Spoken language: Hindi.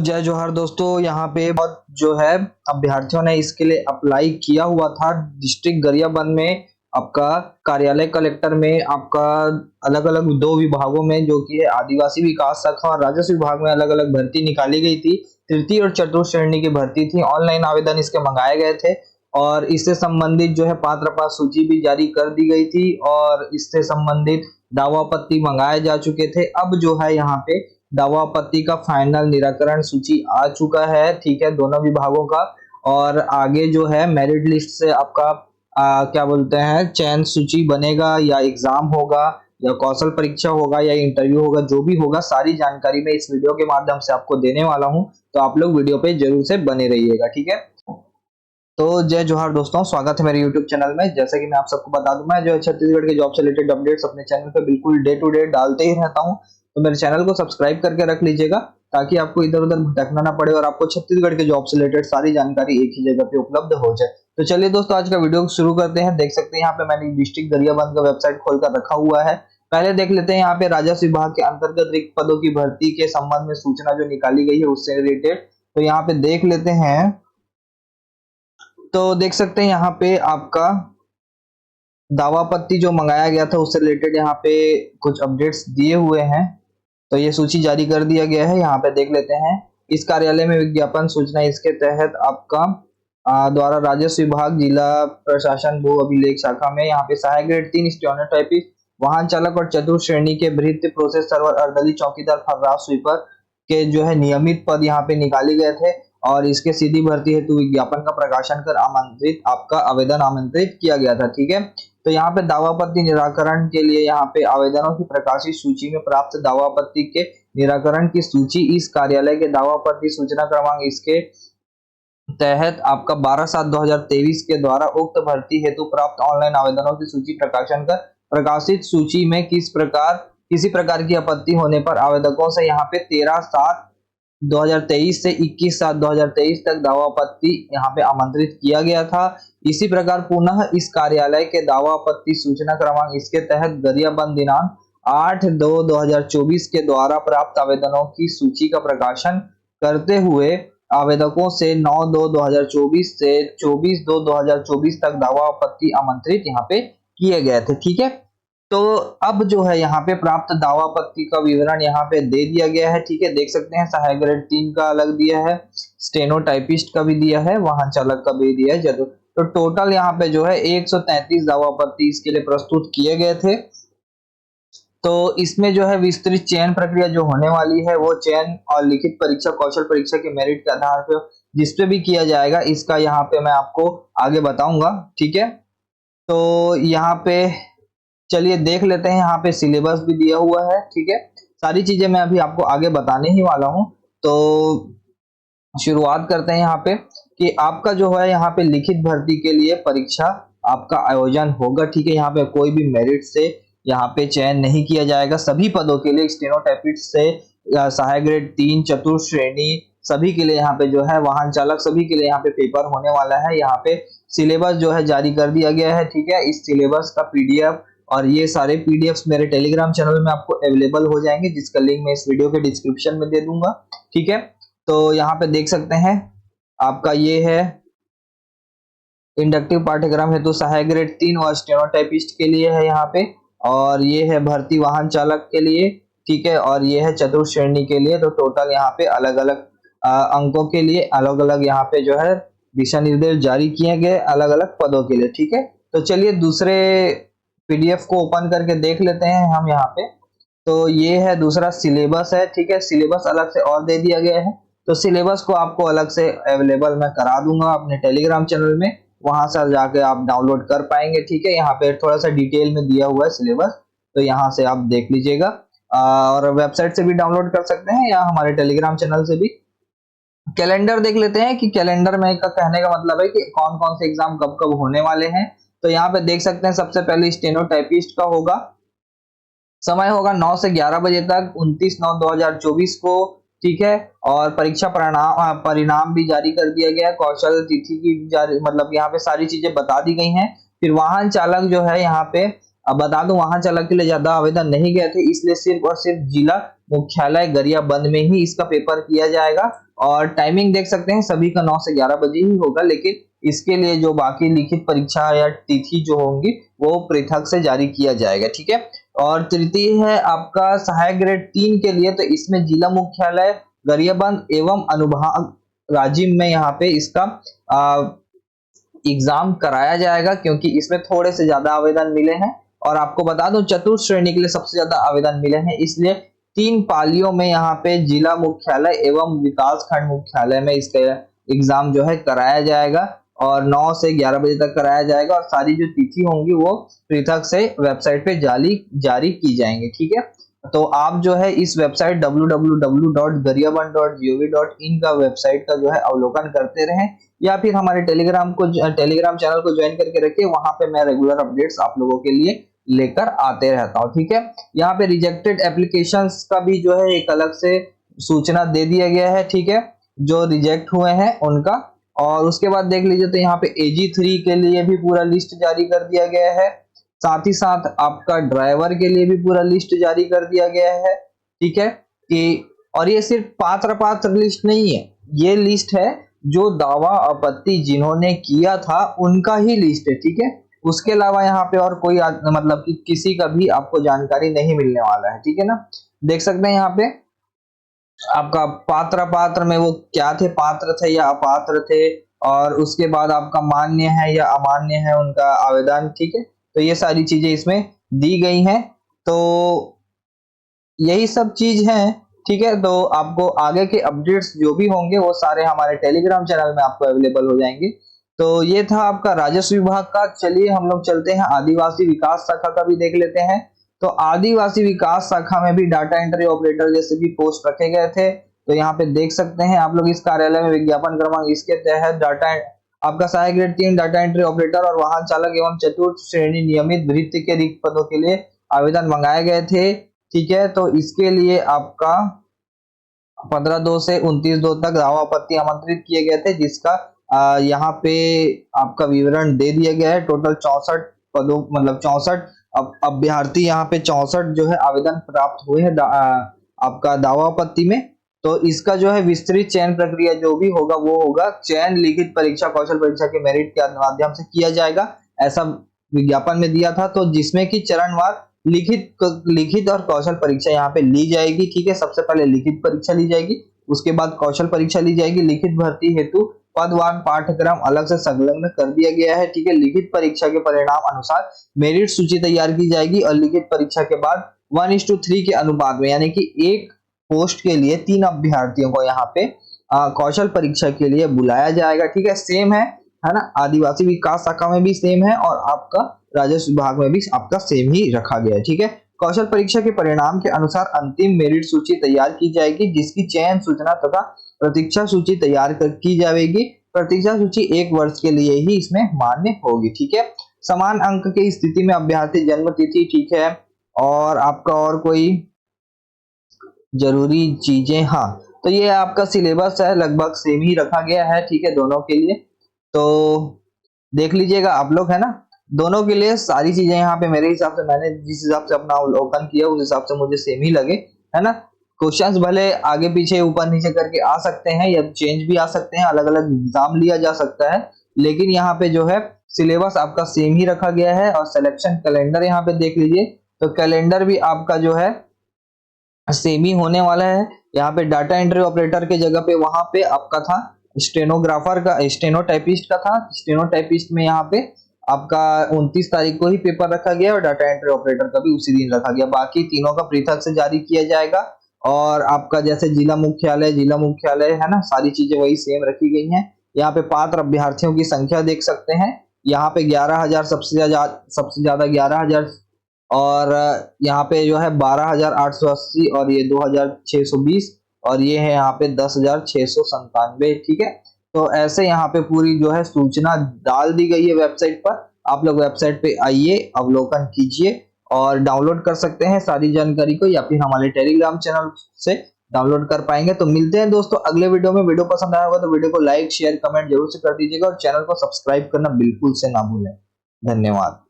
जय जोहार दोस्तों, यहाँ पे बहुत जो है अभ्यर्थियों ने इसके लिए अप्लाई किया हुआ था। डिस्ट्रिक्ट गरियाबंद में आपका कार्यालय कलेक्टर में आपका अलग अलग दो विभागों में जो कि है आदिवासी विकास शाखा और राजस्व विभाग में अलग अलग भर्ती निकाली गई थी। तृतीय और चतुर्थ श्रेणी की भर्ती थी। ऑनलाइन आवेदन इसके मंगाए गए थे और इससे संबंधित जो है पात्रता सूची भी जारी कर दी गई थी और इससे संबंधित दावा आपत्ति मंगाए जा चुके थे। अब जो है यहाँ पे दावा आपत्ति का फाइनल निराकरण सूची आ चुका है, ठीक है, दोनों विभागों का। और आगे जो है मेरिट लिस्ट से आपका क्या बोलते हैं चयन सूची बनेगा या एग्जाम होगा या कौशल परीक्षा होगा या इंटरव्यू होगा, जो भी होगा सारी जानकारी मैं इस वीडियो के माध्यम से आपको देने वाला हूं। तो आप लोग वीडियो पे जरूर से बने रहिएगा, ठीक है। तो जय जोहार दोस्तों, स्वागत है मेरे YouTube चैनल में। जैसे कि मैं आप सबको बता दूं, मैं जो है छत्तीसगढ़ के जॉब से रिलेटेड अपडेट्स अपने चैनल पे बिल्कुल डे टू डे डालते ही रहता हूं। तो मेरे चैनल को सब्सक्राइब करके रख लीजिएगा ताकि आपको इधर उधर भटकना ना पड़े और आपको छत्तीसगढ़ के जॉब से रिलेटेड सारी जानकारी एक ही जगह पे उपलब्ध हो जाए। तो चलिए दोस्तों, आज का वीडियो शुरू करते हैं। देख सकते हैं यहाँ पे मैंने डिस्ट्रिक्ट गरियाबंद का वेबसाइट खोलकर रखा हुआ है। पहले देख लेते हैं यहाँ पे राजस्व विभाग के अंतर्गत रिक्त पदों की भर्ती के संबंध में सूचना जो निकाली गई है उससे रिलेटेड। तो यहाँ पे देख लेते हैं। तो देख सकते हैं यहाँ पे आपका दावा आपत्ति जो मंगाया गया था उससे रिलेटेड यहाँ पे कुछ अपडेट्स दिए हुए हैं। तो ये सूची जारी कर दिया गया है, यहाँ पे देख लेते हैं। इस कार्यालय में विज्ञापन सूचना इसके तहत आपका द्वारा राजस्व विभाग जिला प्रशासन भू अभिलेख शाखा में यहाँ पे सहायक ग्रेड 3 स्टेनोटाइपिस्ट, वाहन चालक और चतुर्थ श्रेणी के भृत्य प्रोसेस सर्वर अर्दली चौकीदार फर्राव स्वीपर के जो है नियमित पद यहाँ पे निकाले गए थे और इसके सीधी भर्ती हेतु विज्ञापन का प्रकाशन कर आपका आवेदन आमंत्रित किया गया था, ठीक है। तो यहाँ पे दावा आपत्ति निराकरण के लिए यहाँ पे आवेदनों की प्रकाशित सूची में प्राप्त दावा आपत्ति के निराकरण की सूची इस कार्यालय के दावा आपत्ति सूचना क्रमांक इसके तहत आपका 12/7/2023 के द्वारा उक्त भर्ती हेतु प्राप्त ऑनलाइन आवेदनों की सूची प्रकाशन कर प्रकाशित सूची में किसी प्रकार की आपत्ति होने पर आवेदकों से यहाँ पे 13/7/2023 से 21/7/2023 तक दावा आपत्ति यहाँ पे आमंत्रित किया गया था। इसी प्रकार पुनः इस कार्यालय के दावा आपत्ति सूचना क्रमांक इसके तहत गरियाबंद दिनांक 8/2/2024 के द्वारा प्राप्त आवेदनों की सूची का प्रकाशन करते हुए आवेदकों से 9/2/2024 से 24/2/2024 तक दावा आपत्ति आमंत्रित यहाँ पे किए गए थे, ठीक है। तो अब जो है यहाँ पे प्राप्त दावा आपत्ति का विवरण यहाँ पे दे दिया गया है, ठीक है। देख सकते हैं सहायक ग्रेड 3 का अलग दिया है, स्टेनोटाइपिस्ट का भी दिया है, वाहन चालक का भी दिया है। तो टोटल यहाँ पे जो है 133 दावा आपत्ति इसके लिए प्रस्तुत किए गए थे। तो इसमें जो है विस्तृत चयन प्रक्रिया जो होने वाली है वो चयन और लिखित परीक्षा कौशल परीक्षा के मेरिट के आधार पर जिस पे भी किया जाएगा इसका यहाँ पे मैं आपको आगे बताऊंगा, ठीक है। तो यहाँ पे चलिए देख लेते हैं, यहाँ पे सिलेबस भी दिया हुआ है, ठीक है। सारी चीजें मैं अभी आपको आगे बताने ही वाला हूँ। तो शुरुआत करते हैं यहाँ पे कि आपका जो है यहाँ पे लिखित भर्ती के लिए परीक्षा आपका आयोजन होगा, ठीक है। यहाँ पे कोई भी मेरिट से यहाँ पे चयन नहीं किया जाएगा। सभी पदों के लिए स्टेनोटाइपिस्ट से सहायक ग्रेड 3 चतुर्थ श्रेणी सभी के लिए यहाँ पे जो है वाहन चालक सभी के लिए यहाँ पे पेपर होने वाला है। यहाँ पे सिलेबस जो है जारी कर दिया गया है, ठीक है। इस सिलेबस का पीडीएफ और ये सारे पीडीएफ्स मेरे टेलीग्राम चैनल में आपको अवेलेबल हो जाएंगे जिसका लिंक मैं इस वीडियो के डिस्क्रिप्शन में दे दूंगा, ठीक है। तो यहाँ पे देख सकते हैं आपका ये है इंडक्टिव पाठ्यक्रम हेतु सहायक ग्रेड 3 और स्टेनोटाइपिस्ट के लिए है यहाँ पे, और ये है भर्ती वाहन चालक के लिए, ठीक है, और ये है चतुर्थ श्रेणी के लिए। तो टोटल यहाँ पे अलग अलग अंकों के लिए अलग अलग यहाँ पे जो है दिशा निर्देश जारी किए गए अलग अलग पदों के लिए, ठीक है। तो चलिए दूसरे पीडीएफ को ओपन करके देख लेते हैं हम यहाँ पे। तो ये है दूसरा सिलेबस है, ठीक है। सिलेबस अलग से और दे दिया गया है, तो सिलेबस को आपको अलग से अवेलेबल मैं करा दूंगा अपने टेलीग्राम चैनल में, वहां से जाके आप डाउनलोड कर पाएंगे, ठीक है। यहाँ पे थोड़ा सा डिटेल में दिया हुआ है सिलेबस, तो यहाँ से आप देख लीजिएगा और वेबसाइट से भी डाउनलोड कर सकते हैं या हमारे टेलीग्राम चैनल से भी। कैलेंडर देख लेते हैं कि कैलेंडर में का कहने का मतलब है कि कौन कौन से एग्जाम कब कब होने वाले हैं। तो यहाँ पे देख सकते हैं सबसे पहले स्टेनोटाइपिस्ट का होगा, समय होगा 9 से 11 बजे तक 29/9/2024 को, ठीक है। और परीक्षा परिणाम भी जारी कर दिया गया, कौशल तिथि की मतलब यहाँ पे सारी चीजें बता दी गई हैं। फिर वाहन चालक जो है यहाँ पे अब बता दूं वाहन चालक के लिए ज्यादा आवेदन नहीं गए थे, इसलिए सिर्फ और सिर्फ जिला मुख्यालय गरियाबंद में ही इसका पेपर किया जाएगा और टाइमिंग देख सकते हैं सभी का 9 से 11 बजे ही होगा, लेकिन इसके लिए जो बाकी लिखित परीक्षा या तिथि जो होंगी वो पृथक से जारी किया जाएगा, ठीक है। और तृतीय है आपका सहायक ग्रेड 3 के लिए, तो इसमें जिला मुख्यालय गरियाबंद एवं अनुभाग राजिम में यहाँ पे इसका एग्जाम कराया जाएगा, क्योंकि इसमें थोड़े से ज्यादा आवेदन मिले हैं। और आपको बता दूं चतुर्थ श्रेणी के लिए सबसे ज्यादा आवेदन मिले हैं, इसलिए 3 पालियों में यहाँ पे जिला मुख्यालय एवं विकास खंड मुख्यालय में इसका एग्जाम जो है कराया जाएगा और 9 से 11 बजे तक कराया जाएगा। और सारी जो तिथि होंगी वो पृथक से वेबसाइट पे जारी की जाएंगी, ठीक है। तो आप जो है इस वेबसाइट www.गरियाबंद.gov.in का वेबसाइट का जो है अवलोकन करते रहें, या फिर हमारे टेलीग्राम चैनल को ज्वाइन करके रखिए, वहां पे मैं रेगुलर अपडेट्स आप लोगों के लिए लेकर आते रहता हूं, ठीक है। यहाँ पे रिजेक्टेड एप्लीकेशंस का भी जो है एक अलग से सूचना दे दिया गया है, ठीक है, जो रिजेक्ट हुए हैं उनका। और उसके बाद देख लीजिए तो यहाँ पे AG3 के लिए भी पूरा लिस्ट जारी कर दिया गया है, साथ ही साथ आपका ड्राइवर के लिए भी पूरा लिस्ट जारी कर दिया गया है, ठीक है। कि और ये सिर्फ पात्र लिस्ट नहीं है, ये लिस्ट है जो दावा आपत्ति जिन्होंने किया था उनका ही लिस्ट है, ठीक है। उसके अलावा यहाँ पे और कोई मतलब कि किसी का भी आपको जानकारी नहीं मिलने वाला है, ठीक है ना। देख सकते हैं यहाँ पे आपका पात्र में वो क्या थे, पात्र थे या अपात्र थे, और उसके बाद आपका मान्य है या अमान्य है उनका आवेदन, ठीक है। तो ये सारी चीजें इसमें दी गई हैं। तो यही सब चीज है, ठीक है। तो आपको आगे के अपडेट्स जो भी होंगे वो सारे हमारे टेलीग्राम चैनल में आपको अवेलेबल हो जाएंगे। तो ये था आपका राजस्व विभाग का। चलिए हम लोग चलते हैं आदिवासी विकास शाखा का भी देख लेते हैं। तो आदिवासी विकास शाखा में भी डाटा एंट्री ऑपरेटर जैसे भी पोस्ट रखे गए थे। तो यहाँ पे देख सकते हैं आप लोग इस कार्यालय में विज्ञापन क्रमांक इसके तहत आपका सहायक ग्रेड 3 डाटा एंट्री ऑपरेटर और वाहन चालक एवं चतुर्थ श्रेणी नियमित भृत्य के रिक्त पदों के लिए आवेदन मंगाए गए थे, ठीक है। तो इसके लिए आपका 15/2 से 29/2 तक दावा आपत्ति आमंत्रित किए गए थे, जिसका यहाँ पे आपका विवरण दे दिया गया है। टोटल 64 पदों मतलब 64 अभ्यर्थी यहाँ पे 64 जो है आवेदन प्राप्त हुए हैं आपका दावा आपत्ति में। तो इसका जो है विस्तृत चयन प्रक्रिया जो भी होगा वो होगा चयन लिखित परीक्षा कौशल परीक्षा के मेरिट के माध्यम से किया जाएगा, ऐसा विज्ञापन में दिया था। तो जिसमें कि चरणवार लिखित और कौशल परीक्षा यहाँ पे ली जाएगी, ठीक है। सबसे पहले लिखित परीक्षा ली जाएगी, उसके बाद कौशल परीक्षा ली जाएगी। लिखित भर्ती हेतु पदवार पाठ्यक्रम अलग से संलग्न कर दिया गया है, ठीक है। लिखित परीक्षा के परिणाम अनुसार मेरिट सूची तैयार की जाएगी और लिखित परीक्षा के बाद 1:3 के अनुपात में, यानी कि एक पोस्ट के लिए 3 अभ्यर्थियों को यहाँ पे कौशल परीक्षा के लिए बुलाया जाएगा, ठीक है। सेम है ना, आदिवासी विकास शाखा में भी सेम है और आपका राजस्व विभाग में भी आपका सेम ही रखा गया है, ठीक है। कौशल परीक्षा के परिणाम के अनुसार अंतिम मेरिट सूची तैयार की जाएगी, जिसकी चयन सूचना तथा प्रतीक्षा सूची तैयार की जाएगी। प्रतीक्षा सूची 1 वर्ष के लिए ही इसमें मान्य होगी, ठीक है। समान अंक की स्थिति में अभ्यर्थी जन्म तिथि, ठीक है, और आपका और कोई जरूरी चीजें, हाँ। तो ये आपका सिलेबस है, लगभग सेम ही रखा गया है, ठीक है, दोनों के लिए। तो देख लीजिएगा आप लोग, है ना, दोनों के लिए सारी चीजें यहाँ पे मेरे हिसाब से मैंने जिस हिसाब से अपना अवलोकन किया उस हिसाब से मुझे सेम ही लगे, है ना। क्वेश्चंस भले आगे पीछे ऊपर नीचे करके आ सकते हैं या चेंज भी आ सकते हैं, अलग अलग एग्जाम लिया जा सकता है, लेकिन यहाँ पे जो है सिलेबस आपका सेम ही रखा गया है। और सिलेक्शन कैलेंडर यहाँ पे देख लीजिए, तो कैलेंडर भी आपका जो है सेम ही होने वाला है। यहाँ पे डाटा एंट्री ऑपरेटर के जगह पे वहां पे आपका था स्टेनोग्राफर का, स्टेनोटाइपिस्ट का था। स्टेनोटाइपिस्ट में यहाँ पे आपका 29 तारीख को ही पेपर रखा गया और डाटा एंट्री ऑपरेटर का भी उसी दिन रखा गया। बाकी तीनों का पृथक से जारी किया जाएगा। और आपका जैसे जिला मुख्यालय है ना, सारी चीजें वही सेम रखी गई हैं। यहाँ पे पात्र अभ्यर्थियों की संख्या देख सकते हैं, यहाँ पे 11,000 सबसे ज्यादा 11,000, और यहाँ पे जो है 12,880 और ये 2,620 और ये है यहाँ पे 10,697, ठीक है। तो ऐसे यहाँ पे पूरी जो है सूचना डाल दी गई है वेबसाइट पर। आप लोग वेबसाइट पे आइए, अवलोकन कीजिए और डाउनलोड कर सकते हैं सारी जानकारी को, या फिर हमारे टेलीग्राम चैनल से डाउनलोड कर पाएंगे। तो मिलते हैं दोस्तों अगले वीडियो में। वीडियो पसंद आया होगा तो वीडियो को लाइक शेयर कमेंट जरूर से कर दीजिएगा और चैनल को सब्सक्राइब करना बिल्कुल से ना भूलें। धन्यवाद।